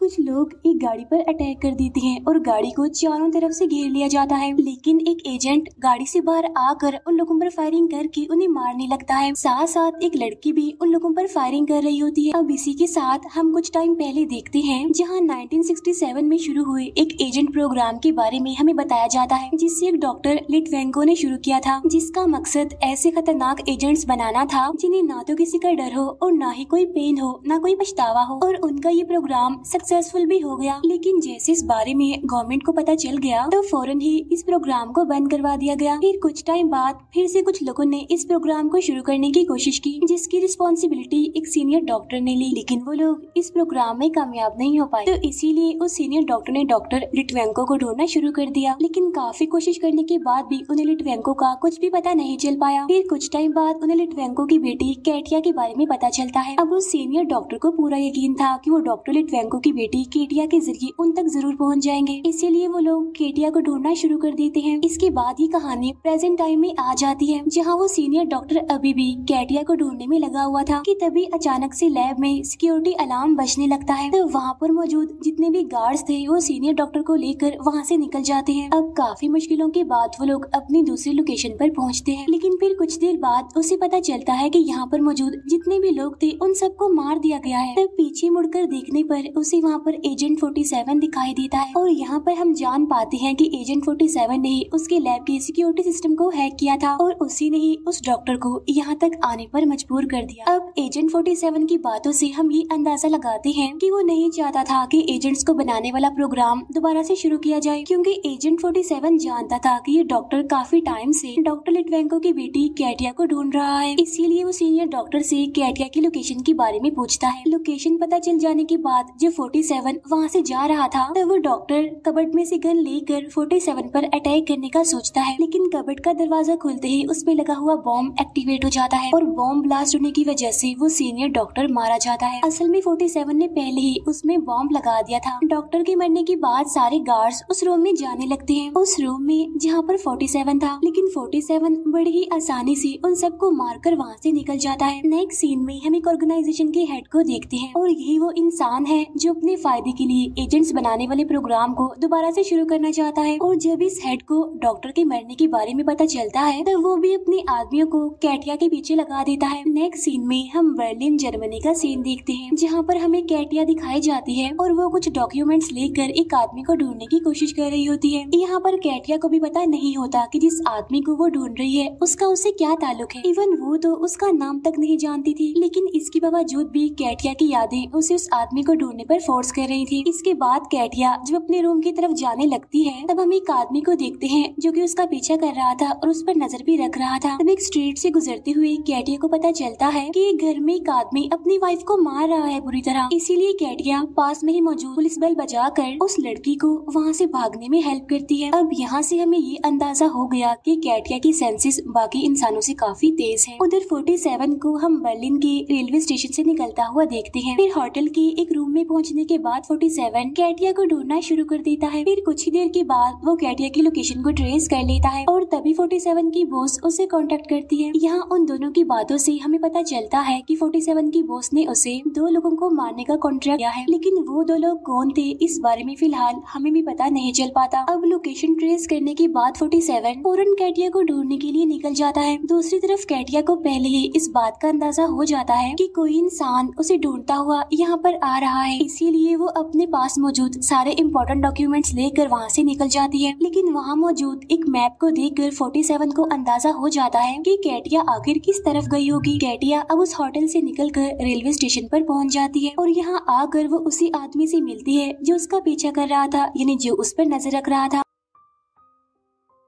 कुछ लोग एक गाड़ी पर अटैक कर देते हैं और गाड़ी को चारों तरफ से घेर लिया जाता है, लेकिन एक एजेंट गाड़ी से बाहर आकर उन लोगों पर फायरिंग करके उन्हें मारने लगता है। साथ साथ एक लड़की भी उन लोगों पर फायरिंग कर रही होती है। अब इसी के साथ हम कुछ टाइम पहले देखते हैं जहां 1967 में शुरू हुए एक एजेंट प्रोग्राम के बारे में हमें बताया जाता है, जिससे एक डॉक्टर लिटवेंको ने शुरू किया था, जिसका मकसद ऐसे खतरनाक एजेंट्स बनाना था जिन्हें ना तो किसी का डर हो और ना ही कोई पेन हो, ना कोई पछतावा हो। और उनका ये प्रोग्राम सक्सेसफुल भी हो गया, लेकिन जैसे इस बारे में गवर्नमेंट को पता चल गया तो फौरन ही इस प्रोग्राम को बंद करवा दिया गया। फिर कुछ टाइम बाद फिर से कुछ लोगों ने इस प्रोग्राम को शुरू करने की कोशिश की, जिसकी रिस्पॉन्सिबिलिटी एक सीनियर डॉक्टर ने ली, लेकिन वो लोग इस प्रोग्राम में कामयाब नहीं हो पाए। तो इसीलिए उस सीनियर डॉक्टर ने डॉक्टर लिटवेंको को ढूंढना शुरू कर दिया, लेकिन काफी कोशिश करने के बाद भी उन्हें लिटवेंको का कुछ भी पता नहीं चल पाया। फिर कुछ टाइम बाद उन्हें लिटवेंको की बेटी कैटिया के बारे में पता चलता है। अब उस सीनियर डॉक्टर को पूरा यकीन था कि वो डॉक्टर लिटवेंको की बेटी केटिया के जरिए उन तक जरूर पहुंच जाएंगे, इसीलिए वो लोग केटिया को ढूंढना शुरू कर देते हैं। इसके बाद ये कहानी प्रेजेंट टाइम में आ जाती है, जहां वो सीनियर डॉक्टर अभी भी केटिया को ढूंढने में लगा हुआ था कि तभी अचानक से लैब में सिक्योरिटी अलार्म बजने लगता है। तो वहाँ पर मौजूद जितने भी गार्ड्स थे वो सीनियर डॉक्टर को लेकर वहाँ से निकल जाते हैं। अब काफी मुश्किलों के बाद वो लोग अपनी दूसरी लोकेशन पर पहुँचते हैं, लेकिन फिर कुछ देर बाद उसे पता चलता है कि यहाँ पर मौजूद जितने भी लोग थे उन सबको मार दिया गया है। तब पीछे मुड़कर देखने पर उसे वहाँ पर एजेंट 47 दिखाई देता है, और यहाँ पर हम जान पाते हैं कि एजेंट 47 ने ही उसके लैब के सिक्योरिटी सिस्टम को हैक किया था और उसी ने ही उस डॉक्टर को यहाँ तक आने पर मजबूर कर दिया। अब एजेंट 47 की बातों से हम ये अंदाजा लगाते हैं कि वो नहीं चाहता था कि एजेंट्स को बनाने वाला प्रोग्राम दोबारा से शुरू किया जाए, क्योंकि एजेंट 47 जानता था कि ये डॉक्टर काफी टाइम से डॉक्टर लिटवेंको की बेटी कैटिया को ढूंढ रहा है। इसीलिए वो सीनियर डॉक्टर से कैटिया की लोकेशन के बारे में पूछता है। लोकेशन पता चल जाने के बाद जब 47 वहाँ से जा रहा था तब वो डॉक्टर कबर्ड में से गन लेकर 47 पर अटैक करने का सोचता है, लेकिन कबर्ड का दरवाजा खुलते ही उसपे लगा हुआ बॉम्ब एक्टिवेट हो जाता है और बॉम्ब ब्लास्ट होने की वजह से वो सीनियर डॉक्टर मारा जाता है। असल में 47 ने पहले ही उसमें बॉम्ब लगा दिया था। डॉक्टर के मरने के बाद सारे गार्ड्स उस रूम में जाने लगते हैं, उस रूम में जहाँ पर 47 था, लेकिन 47 बड़ी ही आसानी से उन सबको मारकर वहाँ से निकल जाता है। नेक्स्ट सीन में हम एक ऑर्गेनाइजेशन के हेड को देखते हैं, और यही वो इंसान है जो अपने फायदे के लिए एजेंट्स बनाने वाले प्रोग्राम को दोबारा से शुरू करना चाहता है। और जब इस हेड को डॉक्टर के मरने के बारे में पता चलता है तो वो भी अपने आदमियों को कैटिया के पीछे लगा देता है। नेक्स्ट सीन में हम बर्लिन जर्मनी का सीन देखते हैं, जहाँ पर हमें कैटिया दिखाई जाती है और वो कुछ डॉक्यूमेंट्स लेकर एक आदमी को ढूंढने की कोशिश कर रही होती है। यहाँ पर कैटिया को भी पता नहीं होता कि जिस आदमी को वो ढूंढ रही है उसका उससे क्या ताल्लुक है। इवन वो तो उसका नाम तक नहीं जानती थी, लेकिन इसके बावजूद भी कैटिया की यादें उसे उस आदमी को ढूंढने पर फोर्स कर रही थी। इसके बाद कैटिया जब अपने रूम की तरफ जाने लगती है तब हम एक आदमी को देखते हैं जो कि उसका पीछा कर रहा था और उस पर नजर भी रख रहा था। तब एक स्ट्रीट से गुजरते हुए कैटिया को पता चलता है कि घर में एक आदमी अपनी वाइफ को मार रहा है बुरी तरह। इसीलिए कैटिया पास में ही मौजूद पुलिस बेल बजाकर उस लड़की को वहाँ से भागने में हेल्प करती है। अब यहाँ से हमें ये अंदाजा हो गया कि कैटिया की सेंसेस बाकी इंसानों से काफी तेज है। उधर 47 को हम बर्लिन के रेलवे स्टेशन से निकलता हुआ देखते हैं। फिर होटल के एक रूम में पहुँचने के बाद 47 कैटिया को ढूंढना शुरू कर देता है। फिर कुछ ही देर के बाद वो कैटिया की लोकेशन को ट्रेस कर लेता है और तभी 47 की बॉस उसे कांटेक्ट करती है। यहाँ उन दोनों की बातों से हमें पता चलता है कि 47 की बॉस ने उसे 2 लोगों को मारने का कॉन्ट्रैक्ट दिया है, लेकिन वो 2 लोग कौन थे इस बारे में फिलहाल हमें भी पता नहीं चल पाता। अब लोकेशन ट्रेस करने के बाद 47 फौरन कैटिया को ढूंढने के लिए निकल जाता है। दूसरी तरफ कैटिया को पहले ही इस बात का अंदाजा हो जाता है कि कोई इंसान उसे ढूंढता हुआ यहाँ पर आ रहा है, इसीलिए वो अपने पास मौजूद सारे इम्पोर्टेंट डॉक्यूमेंट्स लेकर वहाँ से निकल जाती है। लेकिन वहाँ मौजूद एक मैप को देखकर 47 को अंदाजा हो जाता है कि कैटिया आखिर किस तरफ गई होगी। कैटिया अब उस होटल से निकलकर रेलवे स्टेशन पर पहुँच जाती है और यहाँ आकर वो उसी आदमी से मिलती है जो उसका पीछा कर रहा था, यानी जो उस पर नजर रख रहा था।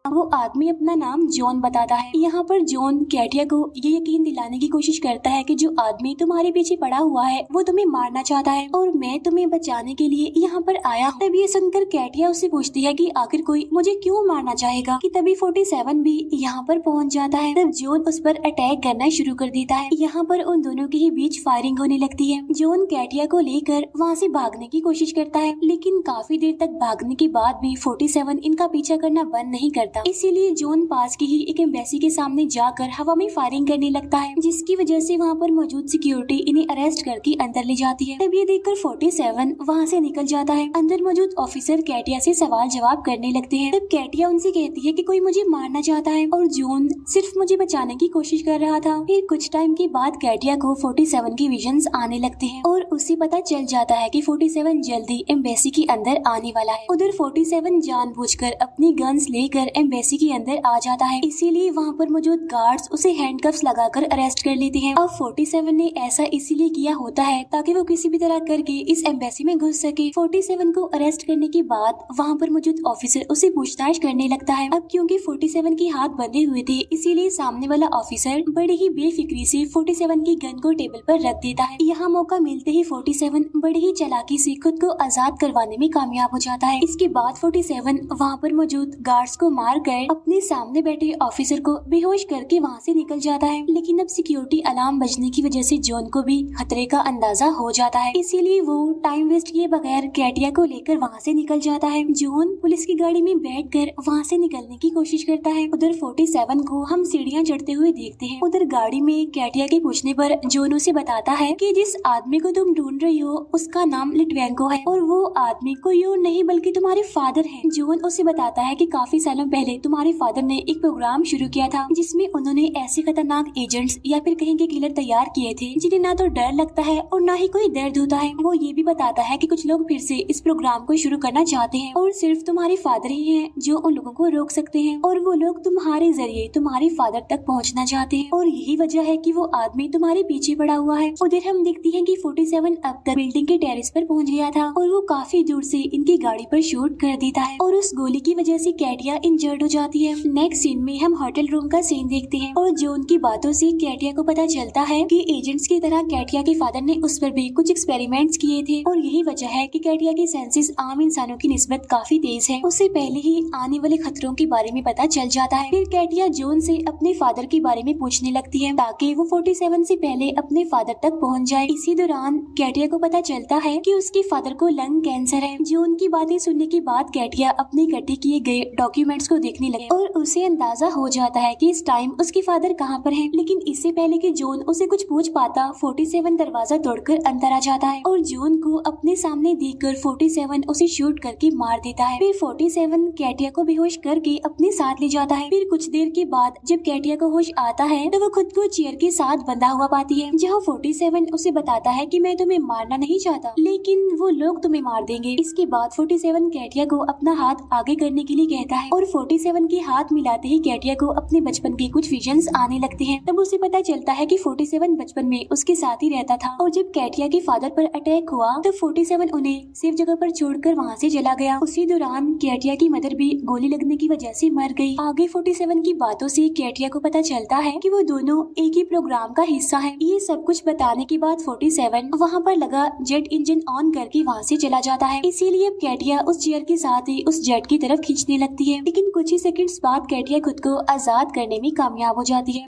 वो आदमी अपना नाम जॉन बताता है। यहाँ पर जॉन कैटिया को ये यकीन दिलाने की कोशिश करता है कि जो आदमी तुम्हारे पीछे पड़ा हुआ है वो तुम्हें मारना चाहता है और मैं तुम्हें बचाने के लिए यहाँ पर आया हूँ। तभी ये सुनकर कैटिया उससे पूछती है कि आखिर कोई मुझे क्यों मारना चाहेगा, कि तभी 47 भी यहाँ पर पहुँच जाता है। तब जॉन उस पर अटैक करना शुरू कर देता है। यहाँ पर उन दोनों के ही बीच फायरिंग होने लगती है। जॉन कैटिया को लेकर वहाँ से भागने की कोशिश करता है, लेकिन काफी देर तक भागने के बाद भी 47 इनका पीछा करना बंद नहीं करता करता, इसीलिए जॉन पास की ही एक एम्बेसी के सामने जाकर हवा में फायरिंग करने लगता है, जिसकी वजह से वहाँ पर मौजूद सिक्योरिटी इन्हें अरेस्ट करके अंदर ले जाती है। तब ये देखकर 47 वहाँ से निकल जाता है। अंदर मौजूद ऑफिसर कैटिया से सवाल जवाब करने लगते हैं। तब कैटिया उनसे कहती है कि कोई मुझे मारना चाहता है और जॉन सिर्फ मुझे बचाने की कोशिश कर रहा था। फिर कुछ टाइम के बाद कैटिया को 47 की विजन्स आने लगते हैं और उसे पता चल जाता है कि 47 जल्दी एम्बेसी के अंदर आने वाला है। उधर 47 जानबूझकर अपनी गन्स लेकर एम्बेसी के अंदर आ जाता है, इसीलिए वहाँ पर मौजूद गार्ड्स उसे हैंडकफ्स लगाकर अरेस्ट कर लेते हैं। अब 47 ने ऐसा इसीलिए किया होता है ताकि वो किसी भी तरह करके इस एम्बेसी में घुस सके। 47 को अरेस्ट करने के बाद वहाँ पर मौजूद ऑफिसर उसे पूछताछ करने लगता है। अब क्योंकि 47 के हाथ बंधे हुए थे, इसीलिए सामने वाला ऑफिसर बड़े ही बेफिक्री से 47 की गन को टेबल पर रख देता है। यहाँ मौका मिलते ही 47 बड़ी ही चालाकी से खुद को आजाद करवाने में कामयाब हो जाता है। इसके बाद 47 वहाँ पर मौजूद गार्ड्स को मार कर अपने सामने बैठे ऑफिसर को बेहोश करके वहाँ से निकल जाता है। लेकिन अब सिक्योरिटी अलार्म बजने की वजह से जॉन को भी खतरे का अंदाजा हो जाता है, इसीलिए वो टाइम वेस्ट किए बगैर कैटिया को लेकर वहाँ से निकल जाता है। जॉन पुलिस की गाड़ी में बैठकर वहाँ से निकलने की कोशिश करता है। उधर 47 को हम सीढ़ियाँ चढ़ते हुए देखते हैं। उधर गाड़ी में कैटिया के पूछने पर जॉन उसे बताता है कि जिस आदमी को तुम ढूंढ रही हो उसका नाम लिटवेंको है और वो आदमी कोई और नहीं बल्कि तुम्हारे फादर है। जॉन उसे बताता है कि काफी सालों पहले तुम्हारे फादर ने एक प्रोग्राम शुरू किया था जिसमें उन्होंने ऐसे खतरनाक एजेंट्स या फिर कहेंगे किलर तैयार किए थे जिन्हें ना तो डर लगता है और ना ही कोई दर्द होता है। वो ये भी बताता है कि कुछ लोग फिर से इस प्रोग्राम को शुरू करना चाहते हैं और सिर्फ तुम्हारे फादर ही हैं जो उन लोगों को रोक सकते हैं और वो लोग तुम्हारे जरिए तुम्हारे फादर तक पहुंचना चाहते हैं और यही वजह है कि वो आदमी तुम्हारे पीछे पड़ा हुआ है। उधर हम देखते हैं कि 47 अब तक बिल्डिंग के टेरेस पर पहुंच गया था और वो काफी दूर से इनकी गाड़ी पर शूट कर देता है और उस गोली की वजह से कैटिया इंजर्ड हो जाती है। नेक्स्ट सीन में हम होटल रूम का सीन देखते हैं और जॉन की बातों से कैटिया को पता चलता है कि एजेंट्स की तरह कैटिया के फादर ने उस पर भी कुछ एक्सपेरिमेंट्स किए थे और यही वजह है कि कैटिया की सेंसेस आम इंसानों की निस्बत काफी तेज है। उसे पहले ही आने वाले खतरों के बारे में पता चल जाता है। फिर कैटिया जॉन से अपने फादर के बारे में पूछने लगती है ताकि वो 47 से पहले अपने फादर तक पहुंच जाए। इसी दौरान कैटिया को पता चलता है कि उसके फादर को लंग कैंसर है। जॉन की बातें सुनने के बाद कैटिया अपने इकट्ठे किए गए डॉक्यूमेंट्स को देखने लगे और उसे अंदाजा हो जाता है कि इस टाइम उसके फादर कहाँ पर हैं। लेकिन इससे पहले कि जॉन उसे कुछ पूछ पाता 47 दरवाजा तोड़कर अंदर आ जाता है और जॉन को अपने सामने देखकर 47 उसे शूट करके मार देता है। फिर 47 कैटिया को बेहोश करके अपने साथ ले जाता है। फिर कुछ देर के बाद जब कैटिया को होश आता है तो वो खुद को चेयर के साथ बंधा हुआ पाती है, जहाँ 47 उसे बताता है कि मैं तुम्हें मारना नहीं चाहता लेकिन वो लोग तुम्हें मार देंगे। इसके बाद 47 कैटिया को अपना हाथ आगे करने के लिए कहता है और 47 के हाथ मिलाते ही कैटिया को अपने बचपन के कुछ विजन्स आने लगते हैं। तब उसे पता चलता है कि 47 बचपन में उसके साथ ही रहता था और जब कैटिया के फादर पर अटैक हुआ तो 47 उन्हें सेफ जगह पर छोड़कर वहाँ से चला गया। उसी दौरान कैटिया की मदर भी गोली लगने की वजह से मर गई। आगे 47 की बातों से कैटिया को पता चलता है कि वो दोनों एक ही प्रोग्राम का हिस्सा है। ये सब कुछ बताने के बाद 47 वहाँ पर लगा जेट इंजन ऑन करके वहाँ से चला जाता है। इसीलिए अब कैटिया उस चेयर के साथ ही उस जेट की तरफ खींचने लगती है, लेकिन कुछ ही सेकंड्स बाद कैटिया खुद को आजाद करने में कामयाब हो जाती है।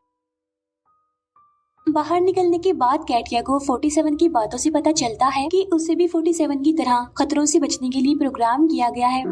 बाहर निकलने के बाद कैटिया को 47 की बातों से पता चलता है कि उसे भी 47 की तरह खतरों से बचने के लिए प्रोग्राम किया गया है।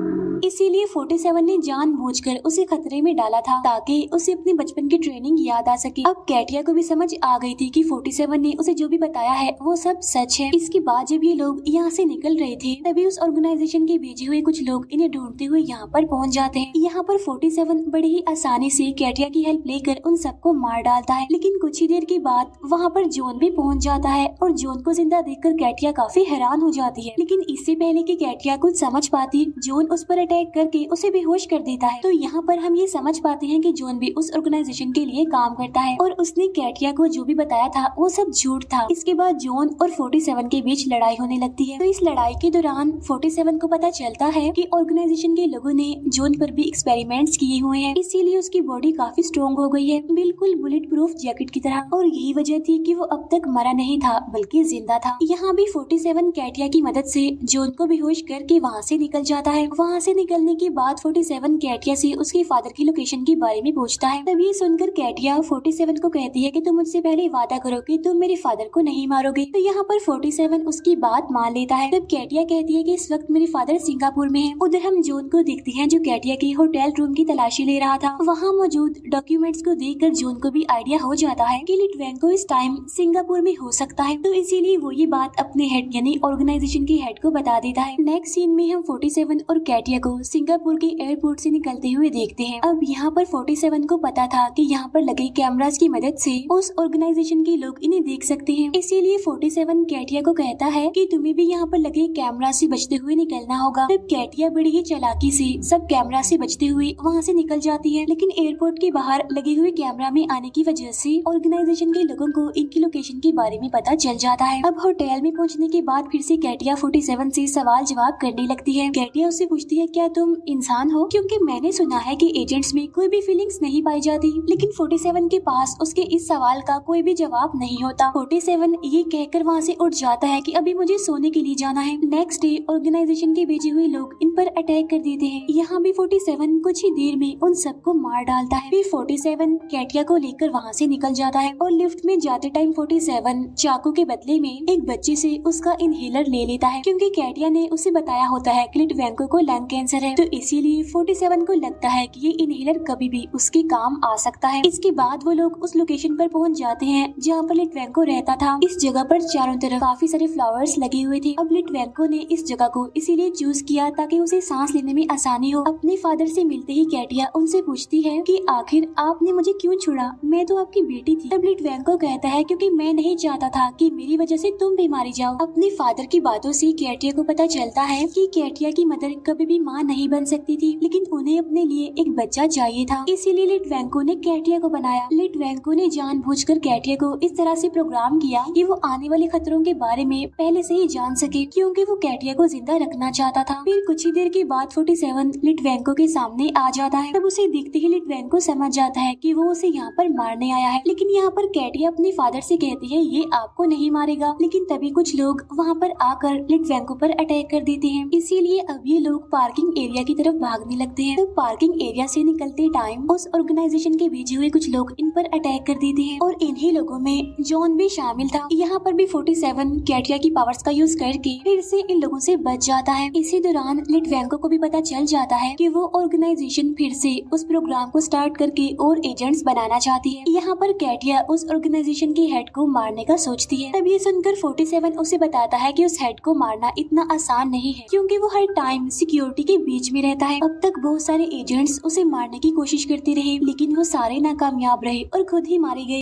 इसीलिए 47 ने जानबूझकर उसे खतरे में डाला था ताकि उसे अपने बचपन की ट्रेनिंग याद आ सके। अब कैटिया को भी समझ आ गई थी कि 47 ने उसे जो भी बताया है वो सब सच है। इसके बाद जब ये लोग यहाँ से निकल रहे थे तभी उस ऑर्गेनाइजेशन के भेजे हुए कुछ लोग इन्हें ढूंढते हुए यहाँ पर पहुँच जाते हैं। यहाँ पर 47 बड़ी ही आसानी से कैटिया की हेल्प लेकर उन सबको मार डालता है, लेकिन कुछ ही देर के बाद वहाँ पर जॉन भी पहुँच जाता है और जॉन को जिंदा देखकर कैटिया काफी हैरान हो जाती है। लेकिन इससे पहले कि कैटिया कुछ समझ पाती, जॉन उस पर अटैक करके उसे बेहोश कर देता है। तो यहाँ पर हम ये समझ पाते हैं कि जॉन भी उस ऑर्गेनाइजेशन के लिए काम करता है और उसने कैटिया को जो भी बताया था वो सब झूठ था। इसके बाद जॉन और 47 के बीच लड़ाई होने लगती है। तो इस लड़ाई के दौरान 47 को पता चलता है कि ऑर्गेनाइजेशन के लोगों ने जॉन पर भी एक्सपेरिमेंट्स किए हुए हैं, इसीलिए उसकी बॉडी काफी स्ट्रॉन्ग हो गई है, बिल्कुल बुलेट प्रूफ जैकेट की तरह। और यही यही वजह थी कि वो अब तक मरा नहीं था बल्कि जिंदा था। यहाँ भी 47 कैटिया की मदद से जॉन को बेहोश करके वहाँ से निकल जाता है। वहाँ से निकलने के बाद 47 कैटिया से उसके फादर की लोकेशन के बारे में पूछता है। तब ये सुनकर कैटिया 47 को कहती है कि तुम मुझसे पहले वादा करो कि तुम मेरे फादर को नहीं मारोगे। तो यहाँ पर 47 उसकी बात मान लेता है। तब कैटिया कहती है कि इस वक्त मेरे फादर सिंगापुर में हैं। उधर हम जॉन को देखते हैं जो कैटिया के होटल रूम की तलाशी ले रहा था। वहाँ मौजूद डॉक्यूमेंट्स को देखकर जॉन को भी आइडिया हो जाता है कि लिटवेंको इस टाइम सिंगापुर में हो सकता है। तो इसीलिए वो ये बात अपने हेड यानी ऑर्गेनाइजेशन के हेड को बता देता है। नेक्स्ट सीन में हम 47 और कैटिया को सिंगापुर के एयरपोर्ट से निकलते हुए देखते हैं। अब यहाँ पर 47 को पता था कि यहाँ पर लगे कैमरास की मदद से उस ऑर्गेनाइजेशन के लोग इन्हें देख सकते हैं। इसीलिए 47 कैटिया को कहता है कि तुम्हें भी यहाँ पर लगे कैमरा से बचते हुए निकलना होगा। तब कैटिया बड़ी ही चालाकी से सब कैमरा से बचते हुए वहाँ से निकल जाती है। लेकिन एयरपोर्ट के बाहर लगे हुए कैमरा में आने की वजह से ऑर्गेनाइजेशन के लोगों को इनकी लोकेशन के बारे में पता चल जाता है। अब होटल में पहुँचने के बाद फिर से कैटिया 47 से सवाल जवाब करने लगती है। कैटिया उससे पूछती है क्या तुम इंसान हो, क्योंकि मैंने सुना है कि एजेंट्स में कोई भी फीलिंग्स नहीं पाई जाती। लेकिन 47 के पास उसके इस सवाल का कोई भी जवाब नहीं होता। 47 ये कहकर वहाँ से उठ जाता है कि अभी मुझे सोने के लिए जाना है। नेक्स्ट डे ऑर्गेनाइजेशन के भेजे हुए लोग इन पर अटैक कर देते हैं। यहाँ भी 47 कुछ ही देर में उन सबको मार डालता है। फिर 47 कैटिया को लेकर वहाँ से निकल जाता है और लिफ्ट में जाते टाइम 47 चाकू के बदले में एक बच्चे से उसका इनहेलर ले लेता है, क्योंकि कैटिया ने उसे बताया होता है कि लिटवेंको को लंग कैंसर है। तो इसीलिए 47 को लगता है कि ये इनहेलर कभी भी उसके काम आ सकता है। इसके बाद वो लोग उस लोकेशन पर पहुंच जाते हैं जहाँ पर लिटवेंको रहता था। इस जगह पर चारों तरफ काफी सारे फ्लावर्स लगे हुए थे। अब लिटवेंको ने इस जगह को इसीलिए चूज किया ताकि उसे सांस लेने में आसानी हो। अपने फादर से मिलते ही कैटिया उनसे पूछती है कि आखिर आपने मुझे क्यों छोड़ा, मैं तो आपकी बेटी थी। तब लिटवेंको कहता है क्योंकि मैं नहीं चाहता था कि मेरी वजह से तुम भी मारी जाओ। अपने फादर की बातों से कैटिया को पता चलता है कि कैटिया की मदर कभी भी माँ नहीं बन सकती थी, लेकिन उन्हें अपने लिए एक बच्चा चाहिए था। इसीलिए लिटवेंको ने कैटिया को बनाया। लिटवेंको ने जानबूझकर कैटिया को इस तरह से प्रोग्राम किया कि वो आने वाले खतरों के बारे में पहले से ही जान सके, क्योंकि वो कैटिया को जिंदा रखना चाहता था। फिर कुछ ही देर के बाद 47 लिटवेंको के सामने आ जाता है। तब उसे देखते ही लिटवेंको समझ जाता है कि वो उसे यहाँ पर मारने आया है। लेकिन यहाँ पर कैटिया अपने फादर से कहती है ये आपको नहीं मारेगा। लेकिन तभी कुछ लोग वहाँ पर आकर लिटवेंको पर अटैक कर देते हैं। इसीलिए अब ये लोग पार्किंग एरिया की तरफ भागने लगते हैं। तब पार्किंग एरिया से निकलते टाइम उस ऑर्गेनाइजेशन के भेजे हुए कुछ लोग इन पर अटैक कर देते हैं और इन्हीं लोगों में जॉन भी शामिल था। यहाँ पर भी 47 कैटिया की पावर्स का यूज करके फिर से इन लोगों से बच जाता है। इसी दौरान लिटवेंको को भी पता चल जाता है कि वो ऑर्गेनाइजेशन फिर से उस प्रोग्राम को स्टार्ट करके और एजेंट्स बनाना चाहती है। यहाँ पर कैटिया उस ऑर्गेनाइजेशन के हेड को मारने का सोचती है। तब ये सुनकर 47 उसे बताता है कि उस हेड को मारना इतना आसान नहीं है, क्योंकि वो हर टाइम सिक्योरिटी के बीच में रहता है। अब तक बहुत सारे एजेंट्स उसे मारने की कोशिश करते रहे, लेकिन वो सारे नाकामयाब रहे और खुद ही मारे गए।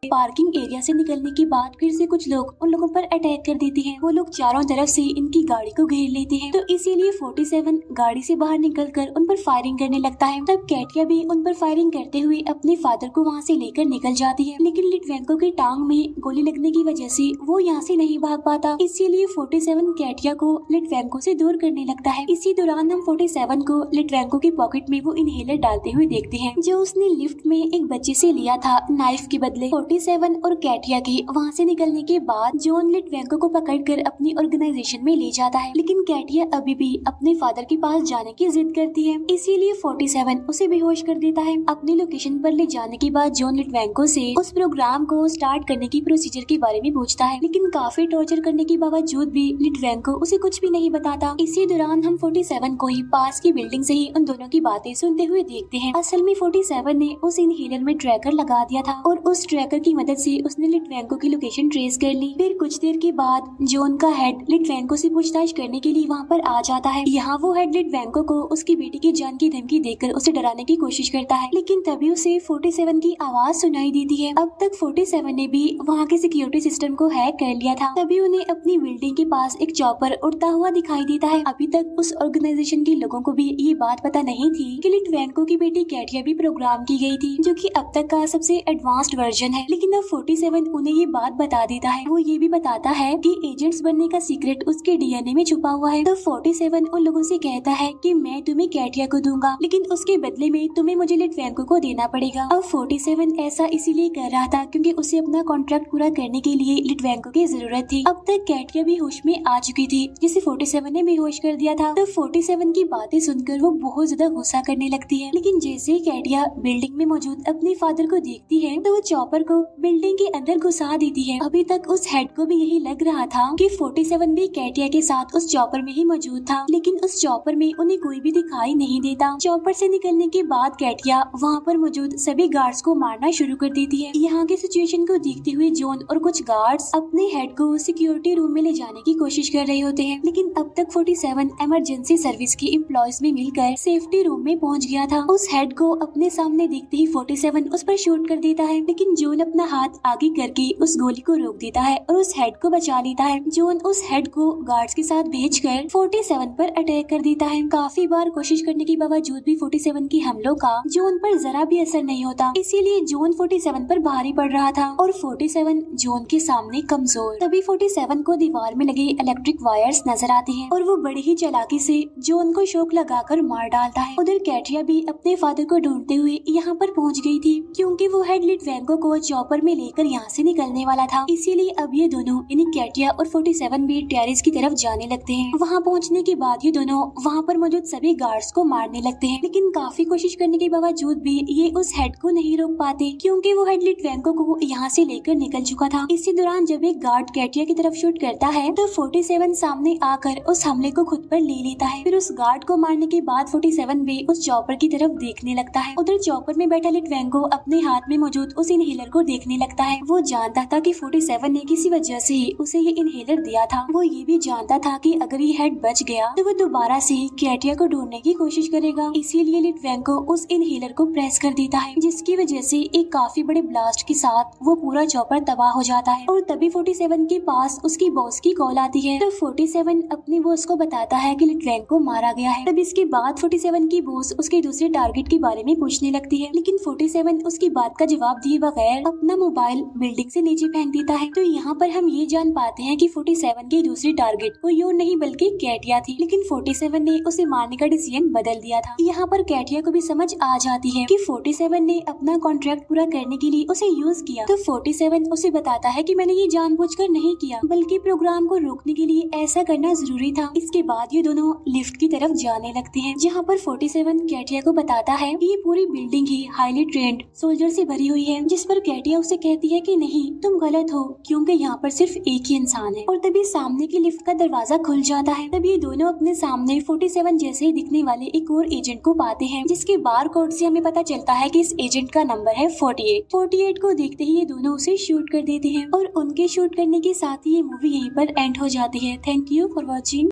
पार्किंग एरिया से निकलने के बाद फिर से कुछ लोग उन लोगों पर अटैक कर देते हैं। वो लोग चारों तरफ से इनकी गाड़ी को घेर लेते हैं। तो इसीलिए 47 गाड़ी से बाहर निकलकर उन पर फायरिंग करने लगता है। तब कैटिया भी उन पर फायरिंग करते हुए अपने फादर को वहाँ से लेकर निकल जाती है। लेकिन लिटवेंको की टांग में गोली लगने की वजह से वो यहाँ से नहीं भाग पाता। इसीलिए 47 कैटिया को लिटवेंको से दूर करने लगता है। इसी दौरान हम 47 को लिटवेंको की पॉकेट में वो इनहेलर डालते हुए देखते हैं जो उसने लिफ्ट में एक बच्चे से लिया था नाइफ के बदले। 47 और कैटिया के वहाँ से निकलने के बाद जॉन लिटवेंको को पकड़कर अपनी ऑर्गेनाइजेशन में ले जाता है। लेकिन कैटिया अभी भी अपने फादर के पास जाने की जिद करती है। इसीलिए 47 उसे बेहोश कर देता है। अपनी लोकेशन पर ले जाने के बाद जॉन लिटवेंको से उस प्रोग्राम को स्टार्ट करने की प्रोसीजर के बारे में पूछता है, लेकिन काफी टॉर्चर करने के बावजूद भी लिटवेंको उसे कुछ भी नहीं बताता। इसी दौरान हम 47 को ही पास की बिल्डिंग से ही उन दोनों की बातें सुनते हुए देखते हैं। असल में 47 ने उस इनहेलर में ट्रैकर लगा दिया था और उस ट्रैकर की मदद से उसने लिटवेंको की लोकेशन ट्रेस कर ली। फिर कुछ देर के बाद जॉन का हेड लिटवेंको से पूछताछ करने के लिए वहाँ पर आ जाता है। यहाँ वो हेड लिटवेंको को उसकी बेटी की जान की धमकी देकर उसे डराने की कोशिश करता है, लेकिन तभी उसे 47 की आवाज सुनाई देती है। अब तक 47 ने भी वहाँ के सिक्योरिटी सिस्टम को हैक कर लिया था। तभी उन्हें अपनी बिल्डिंग के पास एक चॉपर उड़ता हुआ दिखाई देता है। अभी तक उस ऑर्गेनाइजेशन के लोगों को भी ये बात पता नहीं थी कि लिटवेंको की बेटी कैटिया भी प्रोग्राम की गई थी, जो कि अब तक का सबसे एडवांस्ड वर्जन है। लेकिन अब 47 उन्हें ये बात बता देता है। वो ये भी बताता है कि एजेंट्स बनने का सीक्रेट उसके डीएनए में छुपा हुआ है। तो 47 उन लोगों से कहता है कि मैं तुम्हें कैटिया को दूंगा, लेकिन उसके बदले में तुम्हें मुझे लिटवेंको को देना पड़ेगा। अब 47 ऐसा इसीलिए कर रहा था क्योंकि उसे अपना कॉन्ट्रैक्ट पूरा करने के लिए लिटवेंको की जरूरत थी। अब तक कैटिया भी होश में आ चुकी थी, जिसे 47 ने बेहोश कर दिया था। तो 47 की बातें सुनकर वो बहुत ज्यादा गुस्सा करने लगती है। लेकिन जैसे ही कैटिया बिल्डिंग में मौजूद अपने फादर को देखती है तो वो चॉपर को बिल्डिंग के अंदर घुसा देती है। अभी तक उस हेड को भी यही लग रहा था कि 47 भी कैटिया के साथ उस चॉपर में ही मौजूद था, लेकिन उस चॉपर में उन्हें कोई भी दिखाई नहीं देता। चॉपर से निकलने के बाद कैटिया वहाँ पर मौजूद सभी गार्ड्स को मारना शुरू कर देती है। यहाँ की सिचुएशन को देखते हुए जॉन और कुछ गार्ड्स अपने हेड को सिक्योरिटी रूम में ले जाने की कोशिश कर रहे होते हैं, लेकिन अब तक 47 इमरजेंसी सर्विस के एम्प्लॉयज में मिलकर सेफ्टी रूम में पहुंच गया था। उस हेड को अपने सामने देखते ही 47 उस पर शूट कर देता है, लेकिन जॉन अपना हाथ आगे करके उस गोली को रोक देता है और उस हेड को बचा लेता है। जॉन उस हेड को गार्ड्स के साथ भेजकर 47 पर अटैक कर देता है। काफी बार कोशिश करने के बावजूद भी 47 की हमलों का जॉन पर जरा भी असर नहीं होता, इसीलिए जॉन 47 पर भारी पड़ रहा था और 47 जॉन के सामने कमजोर। तभी 47 को दीवार में लगे इलेक्ट्रिक वायर्स नजर आते हैं और वो बड़ी ही चालाकी से जॉन को शॉक लगाकर मार डालता है। उधर कैटिया भी अपने फादर को ढूंढते हुए यहाँ पर पहुँच गई थी, क्योंकि वो हेड लिटवेंको को चॉपर में लेकर यहाँ से निकलने वाला था। इसीलिए अब ये दोनों यानी कैटिया और 47 भी टेरेस की तरफ जाने लगते हैं। वहाँ पहुँचने के बाद ये दोनों वहाँ पर मौजूद सभी गार्ड्स को मारने लगते हैं, लेकिन काफी कोशिश करने के बावजूद भी ये उस हेड को नहीं रोक पाते, क्योंकि वो हेड लिटवेंको को यहाँ से लेकर निकल चुका था। इसी दौरान जब एक गार्ड कैटिया की तरफ शूट करता है तो 47 सामने आकर उस हमले को खुद पर ले लेता है। फिर उस गार्ड को मारने के बाद 47 भी उस चॉपर की तरफ देखने लगता है। उधर चॉपर में बैठा लिटवेंको अपने हाथ में मौजूद उस इनहेलर को देखने लगता है। वो जानता था कि 47 ने किसी वजह से उसे ये इनहेलर दिया था। वो ये भी जानता था कि अगर ये हेड बच गया तो वो दोबारा से कैटिया को ढूंढने की कोशिश करेगा, इसीलिए लिटवेंको उस इनहेलर को प्रेस कर देता है, जिसकी वजह से एक काफी बड़े ब्लास्ट के साथ वो पूरा चॉपर तबाह हो जाता है। और तभी 47 के पास उसकी बॉस की कॉल आती है। तो 47 अपनी बॉस को बताता है कि लिटवेंको मारा गया है। तब इसके बाद 47 की बॉस उसके दूसरे टारगेट के बारे में पूछने लगती है, लेकिन 47 उसकी बात का जवाब दिए बगैर अपना मोबाइल बिल्डिंग से नीचे फेंक देता है। तो यहाँ पर हम ये जान पाते हैं कि 47 के दूसरे टारगेट को यूं नहीं बल्कि कैटिया थी, लेकिन 47 ने उसे मारने का डिसीजन बदल दिया था। यहाँ पर कैटिया को भी समझ आ जाती है कि 47 ने अपना कॉन्ट्रैक्ट पूरा करने के लिए उसे यूज किया। तो 47 उसे बताता है कि मैंने ये जानबूझकर नहीं किया, बल्कि प्रोग्राम को रोकने के लिए ऐसा करना जरूरी था। इसके बाद ये दोनों लिफ्ट की तरफ जाने लगते हैं, जहाँ पर 47 कैटिया को बताता है कि ये पूरी बिल्डिंग ही हाईली ट्रेंड सोल्जर से भरी हुई है, जिस पर कैटिया उसे कहती है कि नहीं, तुम गलत हो, क्योंकि यहाँ पर सिर्फ एक ही इंसान है। और तभी सामने की लिफ्ट का दरवाजा खुल जाता है। तभी ये दोनों अपने सामने 47 जैसे ही दिखने वाले एक और एजेंट को पाते हैं, जिसके बार कोड से हमें पता चलता है कि इस एजेंट का नंबर है 48 को देखते ही ये दोनों उसे शूट कर देते हैं और उनके शूट करने के साथ ही ये मूवी यहीं पर एंड हो जाती है। Thank you for watching.